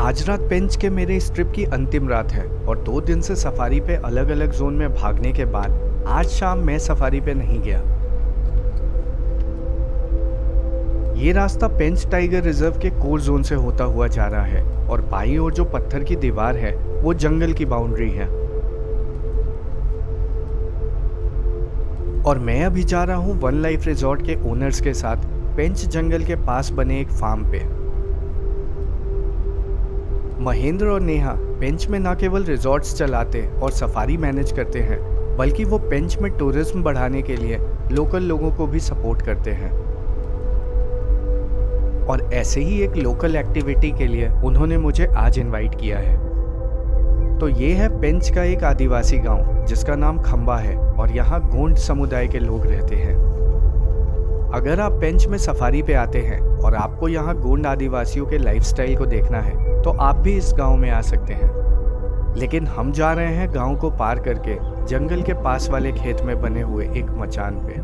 आज रात पेंच के मेरे इस ट्रिप की अंतिम रात है और 2 दिन से सफारी पे अलग अलग जोन में भागने के बाद आज शाम मैं सफारी पे नहीं गया। ये रास्ता पेंच टाइगर रिजर्व के कोर जोन से होता हुआ जा रहा है और बाईं ओर जो पत्थर की दीवार है वो जंगल की बाउंड्री है। और मैं अभी जा रहा हूँ वन लाइफ रिजॉर्ट के ओनर्स के साथ पेंच जंगल के पास बने एक फार्म पे। महेंद्र और नेहा पेंच में न केवल रिजॉर्ट्स चलाते और सफारी मैनेज करते हैं बल्कि वो पेंच में टूरिज्म बढ़ाने के लिए लोकल लोगों को भी सपोर्ट करते हैं। और ऐसे ही एक लोकल एक्टिविटी के लिए उन्होंने मुझे आज इनवाइट किया है। तो ये है पेंच का एक आदिवासी गांव जिसका नाम खंबा है और यहाँ गोंड समुदाय के लोग रहते हैं। अगर आप पेंच में सफारी पे आते हैं और आपको यहाँ गोंड आदिवासियों के लाइफस्टाइल को देखना है तो आप भी इस गांव में आ सकते हैं। लेकिन हम जा रहे हैं गांव को पार करके जंगल के पास वाले खेत में बने हुए एक मचान पे।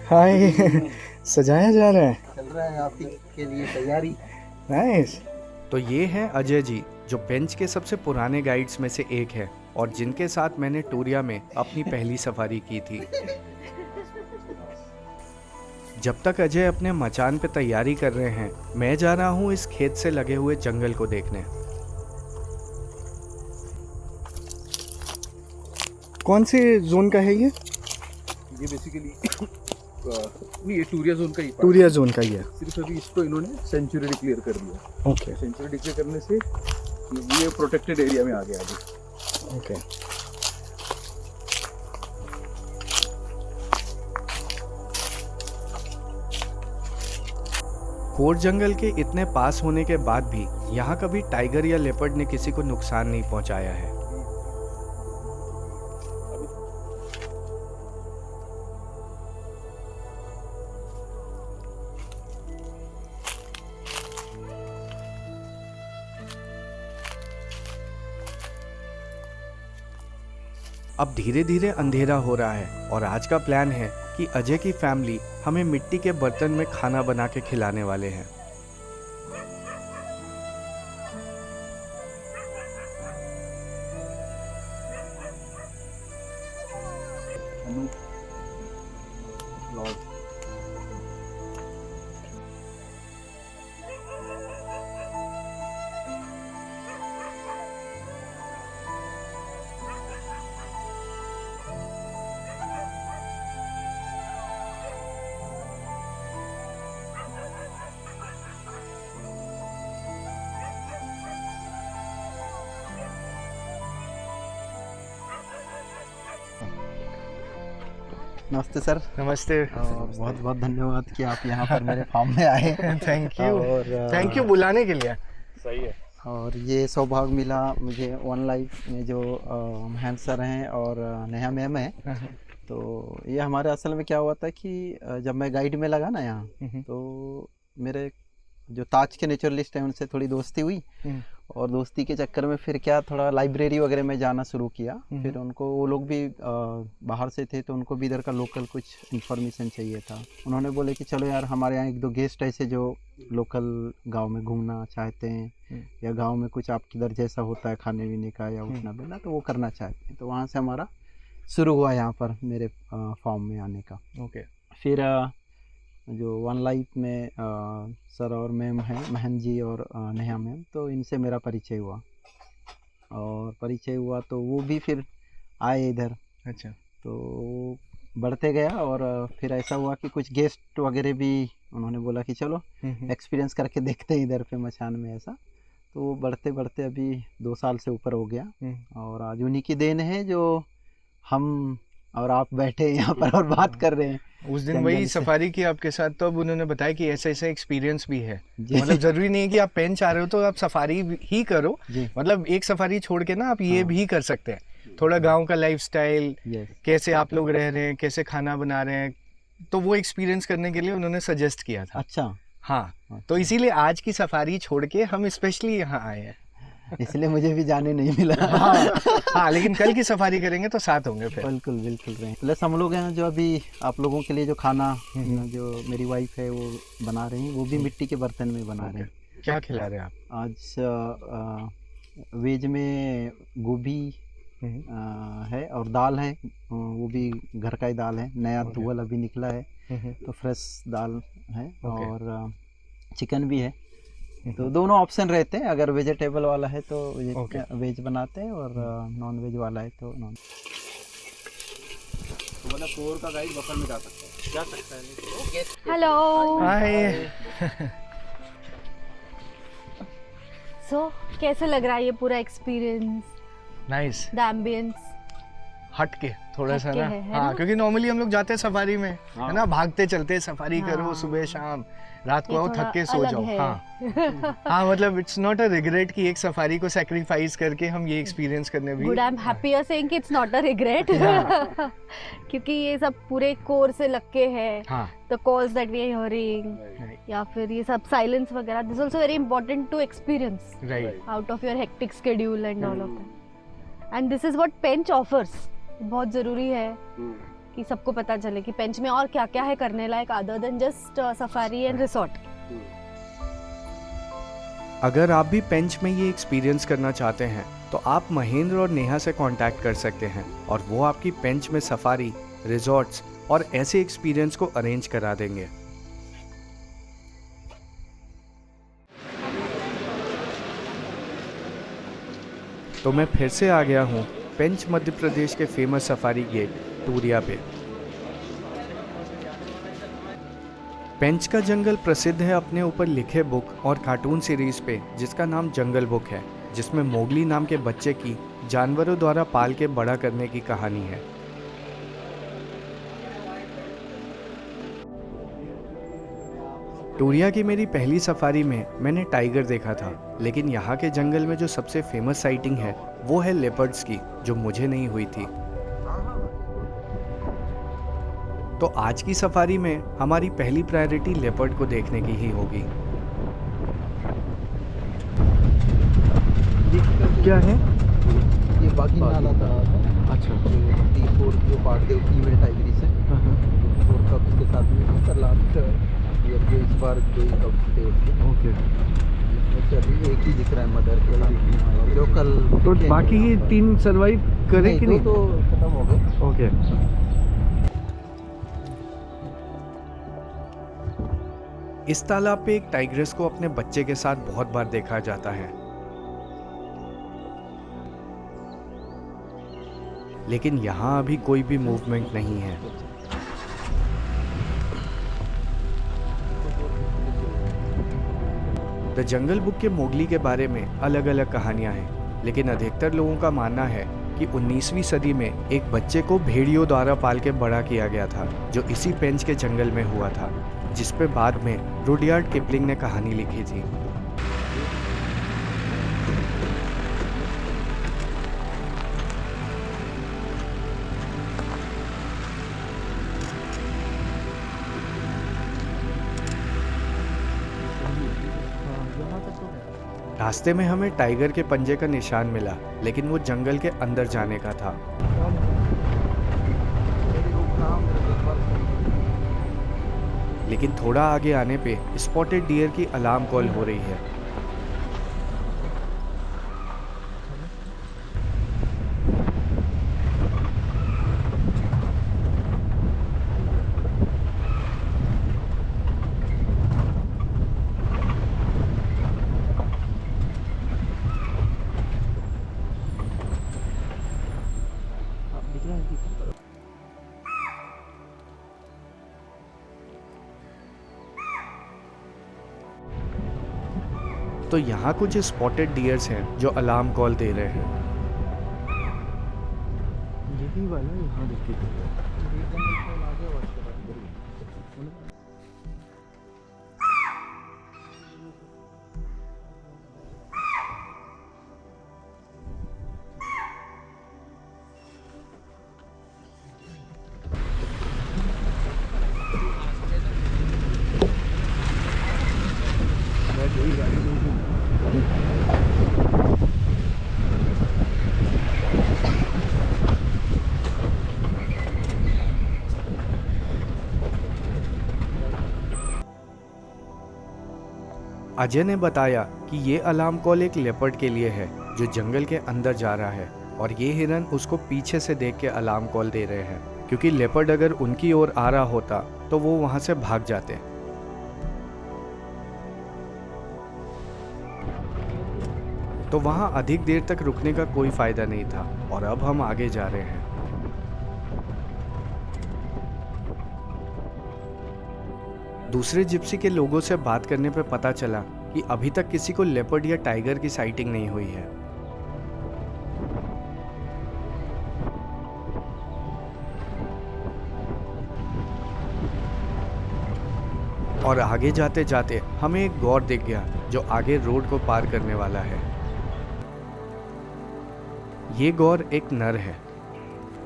हाय सजाया जा रहा है, चल रहा है आपकी के लिए तैयारी। नाइस। तो ये हैं अजय जी जो पेंच के सबसे पुराने गाइड्स में से एक है और जिनके साथ मैंने टूरिया में अपनी पहली सफारी की थी। जब तक अजय अपने मचान पे तैयारी कर रहे हैं मैं जा रहा हूँ इस खेत से लगे हुए जंगल को देखने। कौन से जोन का है ये बेसिकली ये टूरिया जोन का ही part टूरिया जोन का ही है। सिर्फ अभी इसको इन्होंने सेंचुरी डिक्लेयर कर दिया। ओके सेंचुरी डिक्लेयर करने से ये प्रोटेक्टेड एरिया में आ गया अभी। ओके। कोर जंगल के इतने पास होने के बाद भी यहाँ कभी टाइगर या लेपर्ड ने किसी को नुकसान नहीं पहुँचाया है। अब धीरे धीरे अंधेरा हो रहा है और आज का प्लान है कि अजय की फैमिली हमें मिट्टी के बर्तन में खाना बना के खिलाने वाले हैं। नमस्ते सर। नमस्ते। बहुत बहुत धन्यवाद कि आप यहाँ पर मेरे फार्म में आए। Thank you. और थैंक यू बुलाने के लिए। सही है। और ये सौभाग्य मिला मुझे वन लाइफ में जो महेंद्र सर हैं और नेहा मैम है। तो ये हमारे असल में क्या हुआ था कि जब मैं गाइड में लगा ना यहाँ तो मेरे जो ताज के नेचुरलिस्ट हैं उनसे थोड़ी दोस्ती हुई और दोस्ती के चक्कर में फिर क्या थोड़ा लाइब्रेरी वगैरह में जाना शुरू किया। फिर उनको वो लोग भी बाहर से थे तो उनको भी इधर का लोकल कुछ इन्फॉर्मेशन चाहिए था। उन्होंने बोले कि चलो यार हमारे यहाँ 1-2 गेस्ट ऐसे जो लोकल गांव में घूमना चाहते हैं या गांव में कुछ आपके इधर जैसा होता है खाने पीने का या उठना बैठना तो वो करना चाहते हैं। तो वहाँ से हमारा शुरू हुआ यहाँ पर मेरे फार्म में आने का। ओके। फिर जो वन लाइफ में सर और मैम हैं महेंद्र जी और नेहा मैम, तो इनसे मेरा परिचय हुआ और परिचय हुआ तो वो भी फिर आए इधर। अच्छा। तो बढ़ते गया और फिर ऐसा हुआ कि कुछ गेस्ट वगैरह भी उन्होंने बोला कि चलो एक्सपीरियंस करके देखते हैं इधर पे मचान में ऐसा। तो बढ़ते बढ़ते अभी 2 साल से ऊपर हो गया और आज उन्हीं की देन है जो हम और आप बैठे हैं यहाँ पर और बात कर रहे हैं। उस दिन जंगल वही से। सफारी की आपके साथ, तो अब उन्होंने बताया कि ऐसा ऐसा एक्सपीरियंस भी है। जी। मतलब जरूरी नहीं है कि आप पेंच आ रहे हो तो आप सफारी ही करो, जी। मतलब एक सफारी छोड़ के ना आप ये हाँ। भी कर सकते हैं। थोड़ा गांव का लाइफस्टाइल, यस। कैसे आप लोग रह रहे हैं, कैसे खाना बना रहे हैं, तो वो एक्सपीरियंस करने के लिए उन्होंने सजेस्ट किया था। अच्छा। हाँ, तो इसीलिए आज की सफारी छोड़ के हम स्पेशली यहाँ आए हैं। इसलिए मुझे भी जाने नहीं मिला। हाँ, लेकिन कल की सफारी करेंगे तो साथ होंगे फिर। बिल्कुल बिल्कुल रहे। प्लस हम लोग हैं जो अभी आप लोगों के लिए जो खाना जो मेरी वाइफ है वो बना रही हैं, वो भी मिट्टी के बर्तन में बना रहे हैं। क्या खिला रहे हैं आप? आज वेज में गोभी है और दाल है, वो भी घर का ही दाल है, नया तुअल अभी निकला है तो फ्रेश दाल है। और चिकन भी है। तो दोनों ऑप्शन रहते हैं, अगर वेजिटेबल वाला है तो वेज बनाते हैं और नॉन वेज वाला है तो नॉन। तो मतलब टूर का गाइड बफर में जा सकता है। हेलो। हाय। सो कैसे लग रहा है ये पूरा एक्सपीरियंस? नाइस। द एम्बियंस हट के थोड़ा सा हट के ना, है हाँ, ना? क्योंकि नॉर्मली हम लोग जाते हैं सफारी में, है ना, भागते चलते सफारी करो, हाँ। सुबह शाम, रात को ये आओ थोड़ा थक के सो अलग जाओ। है। हाँ। हाँ, मतलब इट्स नॉट अ रिग्रेट कि एक सफारी को सैक्रिफाइस करके हम ये एक्सपीरियंस करने भी। Good, I am happy you are saying कि इट्स नॉट अ रिग्रेट क्योंकि ये सब पूरे कोर से लग के है। हाँ। The calls that we are hearing या फिर ये सब साइलेंस वगैरह, this also very important to experience right. Out of your hectic schedule and all of that. And this is what Pench offers. बहुत जरूरी है कि सबको पता चले कि पेंच में और क्या क्या है करने लायक other than just safari and resort. अगर आप भी पेंच में ये एक्सपीरियंस करना चाहते हैं तो आप महेंद्र और नेहा से कांटेक्ट कर सकते हैं और वो आपकी पेंच में सफारी, रिजॉर्ट्स और ऐसे एक्सपीरियंस को अरेंज करा देंगे। तो मैं फिर से आ गया हूँ पेंच मध्य प्रदेश के फेमस सफारी गेट टूरिया पे। पेंच का जंगल प्रसिद्ध है अपने ऊपर लिखे बुक और कार्टून सीरीज पे, जिसका नाम जंगल बुक है, जिसमें मोगली नाम के बच्चे की जानवरों द्वारा पाल के बड़ा करने की कहानी है। टूरिया की मेरी पहली सफारी में मैंने टाइगर देखा था, लेकिन यहाँ के जंगल में जो सबसे फेमस साइटिंग है वो है लेपर्ड्स की, जो मुझे नहीं हुई थी। तो आज की सफारी में हमारी पहली प्रायोरिटी लेपर्ड को देखने की ही होगी। क्या है ये बागी नाला था। अच्छा। T4 जो पार्ट है फीमेल टाइगरी से 4 कप्स के साथ में पर लास्ट ईयर जो इस बार 2 कप्स थे उसके। ओके। जिसमें से अभी एक ही दिख रहा है मदर के साथ, जो कल तो दिखे बाकी नहीं। ये 3 सरवाइव करे कि नहीं? तो खत्म हो गए। ओके। इस तालाब पे एक टाइग्रेस को अपने बच्चे के साथ बहुत बार देखा जाता है, लेकिन यहाँ अभी कोई भी मूवमेंट नहीं है। द जंगल बुक के मोगली के बारे में अलग अलग कहानियां हैं, लेकिन अधिकतर लोगों का मानना है कि 19वीं सदी में एक बच्चे को भेड़ियों द्वारा पाल के बड़ा किया गया था, जो इसी पेंच के जंगल में हुआ था, जिस पे बाद में रुडयार्ड किपलिंग ने कहानी लिखी थी। रास्ते में हमें टाइगर के पंजे का निशान मिला, लेकिन वो जंगल के अंदर जाने का था। लेकिन थोड़ा आगे आने पे स्पॉटेड डियर की अलार्म कॉल हो रही है। तो यहाँ कुछ स्पॉटेड डियर्स हैं जो अलार्म कॉल दे रहे हैं। यही वाला यहाँ अजय ने बताया कि ये अलार्म कॉल एक लेपर्ड के लिए है जो जंगल के अंदर जा रहा है और ये हिरन उसको पीछे से देख के अलार्म कॉल दे रहे हैं, क्योंकि लेपर्ड अगर उनकी ओर आ रहा होता तो वो वहां से भाग जाते। तो वहां अधिक देर तक रुकने का कोई फायदा नहीं था और अब हम आगे जा रहे हैं। दूसरे जिप्सी के लोगों से बात करने पर पता चला कि अभी तक किसी को लेपर्ड या टाइगर की साइटिंग नहीं हुई है। और आगे जाते जाते हमें एक गौर दिख गया जो आगे रोड को पार करने वाला है। ये गौर एक नर है।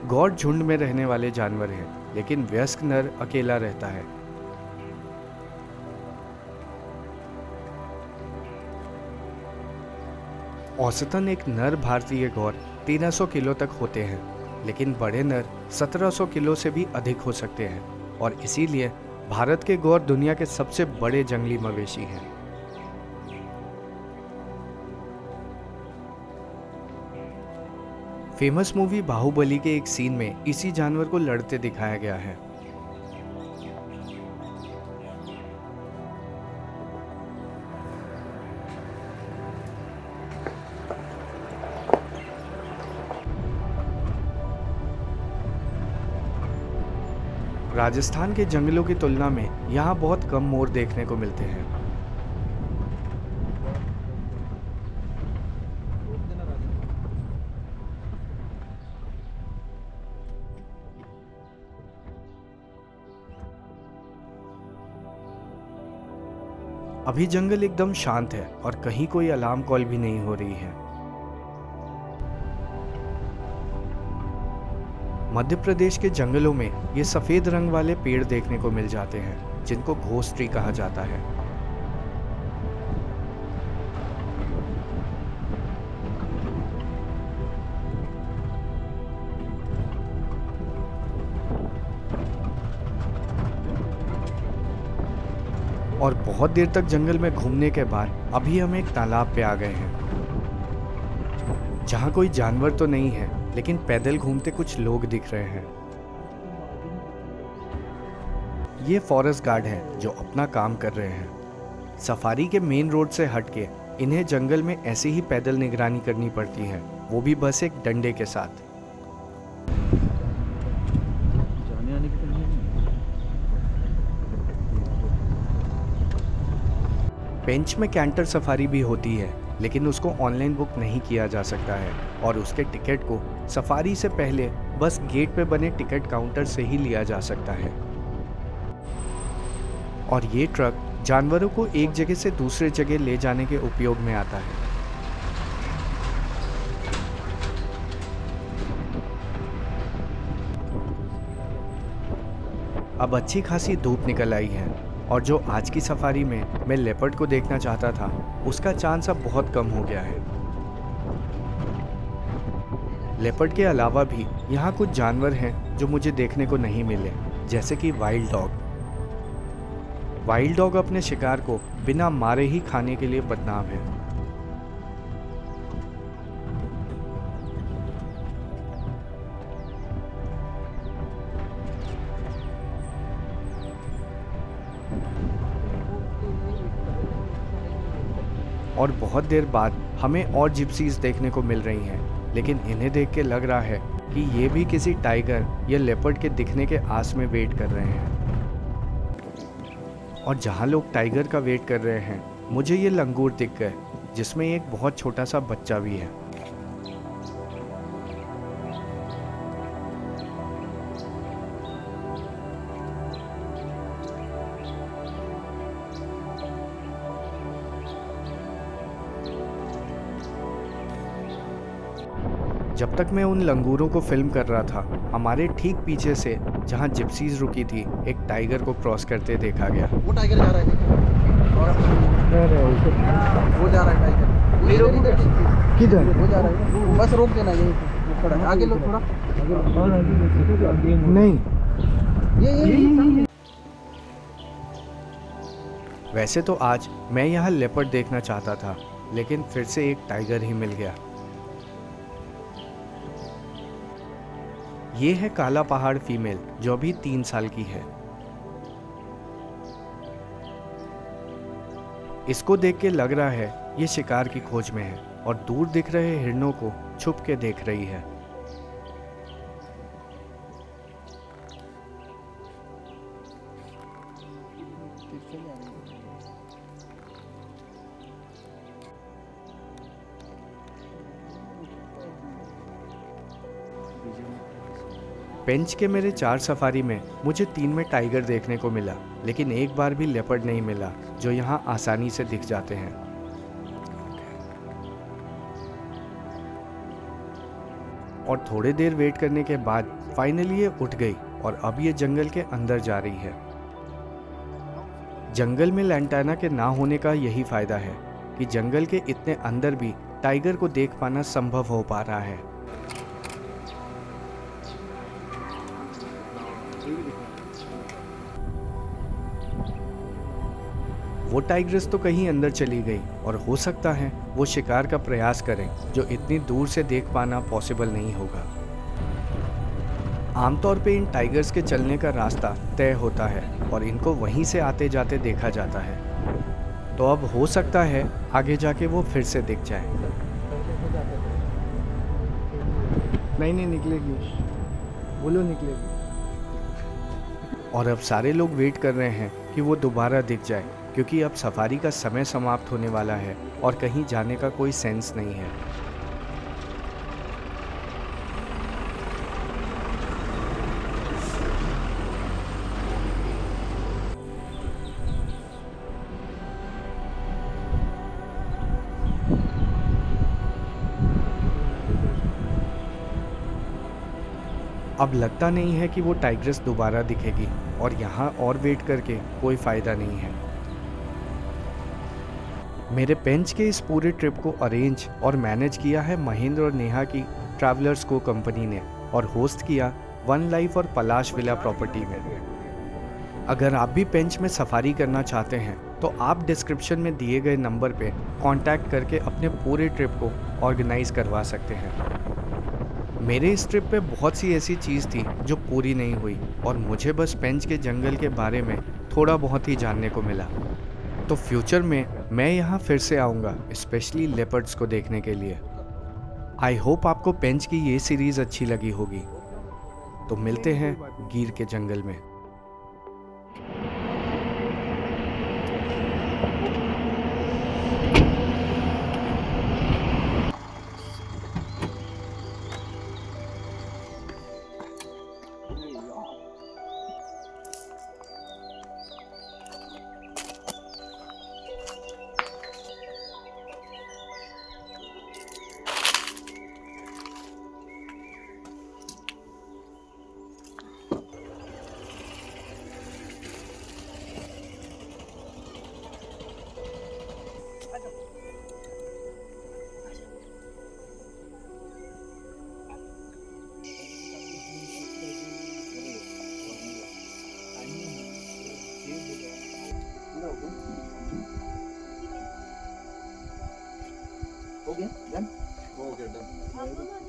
गौर झुंड में रहने वाले जानवर है, लेकिन वयस्क नर अकेला रहता है। औसतन एक नर भारतीय गौर 1300 किलो तक होते हैं, लेकिन बड़े नर 1700 किलो से भी अधिक हो सकते हैं और इसीलिए भारत के गौर दुनिया के सबसे बड़े जंगली मवेशी हैं। फेमस मूवी बाहुबली के एक सीन में इसी जानवर को लड़ते दिखाया गया है। राजस्थान के जंगलों की तुलना में यहाँ बहुत कम मोर देखने को मिलते हैं। अभी जंगल एकदम शांत है और कहीं कोई अलार्म कॉल भी नहीं हो रही है। मध्य प्रदेश के जंगलों में ये सफेद रंग वाले पेड़ देखने को मिल जाते हैं जिनको घोस्ट ट्री कहा जाता है। और बहुत देर तक जंगल में घूमने के बाद अभी हम एक तालाब पे आ गए हैं जहां कोई जानवर तो नहीं है, लेकिन पैदल घूमते कुछ लोग दिख रहे हैं। ये फॉरेस्ट गार्ड हैं जो अपना काम कर रहे हैं। सफारी के मेन रोड से हटके इन्हें जंगल में ऐसे ही पैदल निगरानी करनी पड़ती है, वो भी बस एक डंडे के साथ। पेंच में कैंटर सफारी भी होती है, लेकिन उसको ऑनलाइन बुक नहीं किया जा सकता है और उसके टिकट को सफारी से पहले बस गेट पे बने टिकट काउंटर से ही लिया जा सकता है। और ये ट्रक जानवरों को एक जगह से दूसरे जगह ले जाने के उपयोग में आता है। अब अच्छी खासी धूप निकल आई है और जो आज की सफारी में मैं लेपर्ड को देखना चाहता था उसका चांस अब बहुत कम हो गया है। लेपर्ड के अलावा भी यहाँ कुछ जानवर हैं जो मुझे देखने को नहीं मिले, जैसे कि वाइल्ड डॉग। वाइल्ड डॉग अपने शिकार को बिना मारे ही खाने के लिए बदनाम है। और बहुत देर बाद हमें और जिप्सीज देखने को मिल रही हैं, लेकिन इन्हें देख के लग रहा है कि ये भी किसी टाइगर या लेपर्ड के दिखने के आस में वेट कर रहे हैं। और जहाँ लोग टाइगर का वेट कर रहे हैं, मुझे ये लंगूर दिख गए जिसमें एक बहुत छोटा सा बच्चा भी है। जब तक मैं उन लंगूरों को फिल्म कर रहा था, हमारे ठीक पीछे से जहां जिप्सीज रुकी थी, एक टाइगर को क्रॉस करते देखा गया। वो टाइगर जा रहा है और वो जा रहा है टाइगर। किधर? वो जा रहा है, बस रोक देना यहीं पे खड़ा है। आगे लो थोड़ा। नहीं, ये वैसे तो आज मैं यहाँ लेपर्ड देखना चाहता था, लेकिन फिर से एक टाइगर ही मिल गया। ये है काला पहाड़ फीमेल, जो अभी 3 साल की है। इसको देख के लग रहा है ये शिकार की खोज में है और दूर दिख रहे हिरणों को छुप के देख रही है। पेंच के मेरे 4 सफारी में मुझे 3 में टाइगर देखने को मिला, लेकिन एक बार भी लेपर्ड नहीं मिला, जो यहाँ आसानी से दिख जाते हैं। और थोड़ी देर वेट करने के बाद फाइनली ये उठ गई और अब ये जंगल के अंदर जा रही है। जंगल में लैंटाना के ना होने का यही फायदा है कि जंगल के इतने अंदर भी टाइगर को देख पाना संभव हो पा रहा है। वो टाइग्रेस तो कहीं अंदर चली गई और हो सकता है वो शिकार का प्रयास करें, जो इतनी दूर से देख पाना पॉसिबल नहीं होगा। आमतौर पे इन टाइगर्स के चलने का रास्ता तय होता है और इनको वहीं से आते जाते देखा जाता है, तो अब हो सकता है आगे जाके वो फिर से दिख जाए। नहीं निकलेगी, बोलो निकलेगी। और अब सारे लोग वेट कर रहे हैं कि वो दोबारा दिख जाए, क्योंकि अब सफारी का समय समाप्त होने वाला है और कहीं जाने का कोई सेंस नहीं है। अब लगता नहीं है कि वो टाइग्रेस दोबारा दिखेगी और यहाँ और वेट करके कोई फायदा नहीं है। मेरे पेंच के इस पूरे ट्रिप को अरेंज और मैनेज किया है महेंद्र और नेहा की ट्रैवलर्स को कंपनी ने, और होस्ट किया वन लाइफ और पलाश विला प्रॉपर्टी में। अगर आप भी पेंच में सफारी करना चाहते हैं तो आप डिस्क्रिप्शन में दिए गए नंबर पे कांटेक्ट करके अपने पूरे ट्रिप को ऑर्गेनाइज करवा सकते हैं। मेरे इस ट्रिप पे बहुत सी ऐसी चीज़ थी जो पूरी नहीं हुई और मुझे बस पेंच के जंगल के बारे में थोड़ा बहुत ही जानने को मिला। तो फ्यूचर में मैं यहाँ फिर से आऊँगा, स्पेशली लेपर्ड्स को देखने के लिए। आई होप आपको पेंच की ये सीरीज़ अच्छी लगी होगी। तो मिलते हैं गिर के जंगल में। हो गया डन।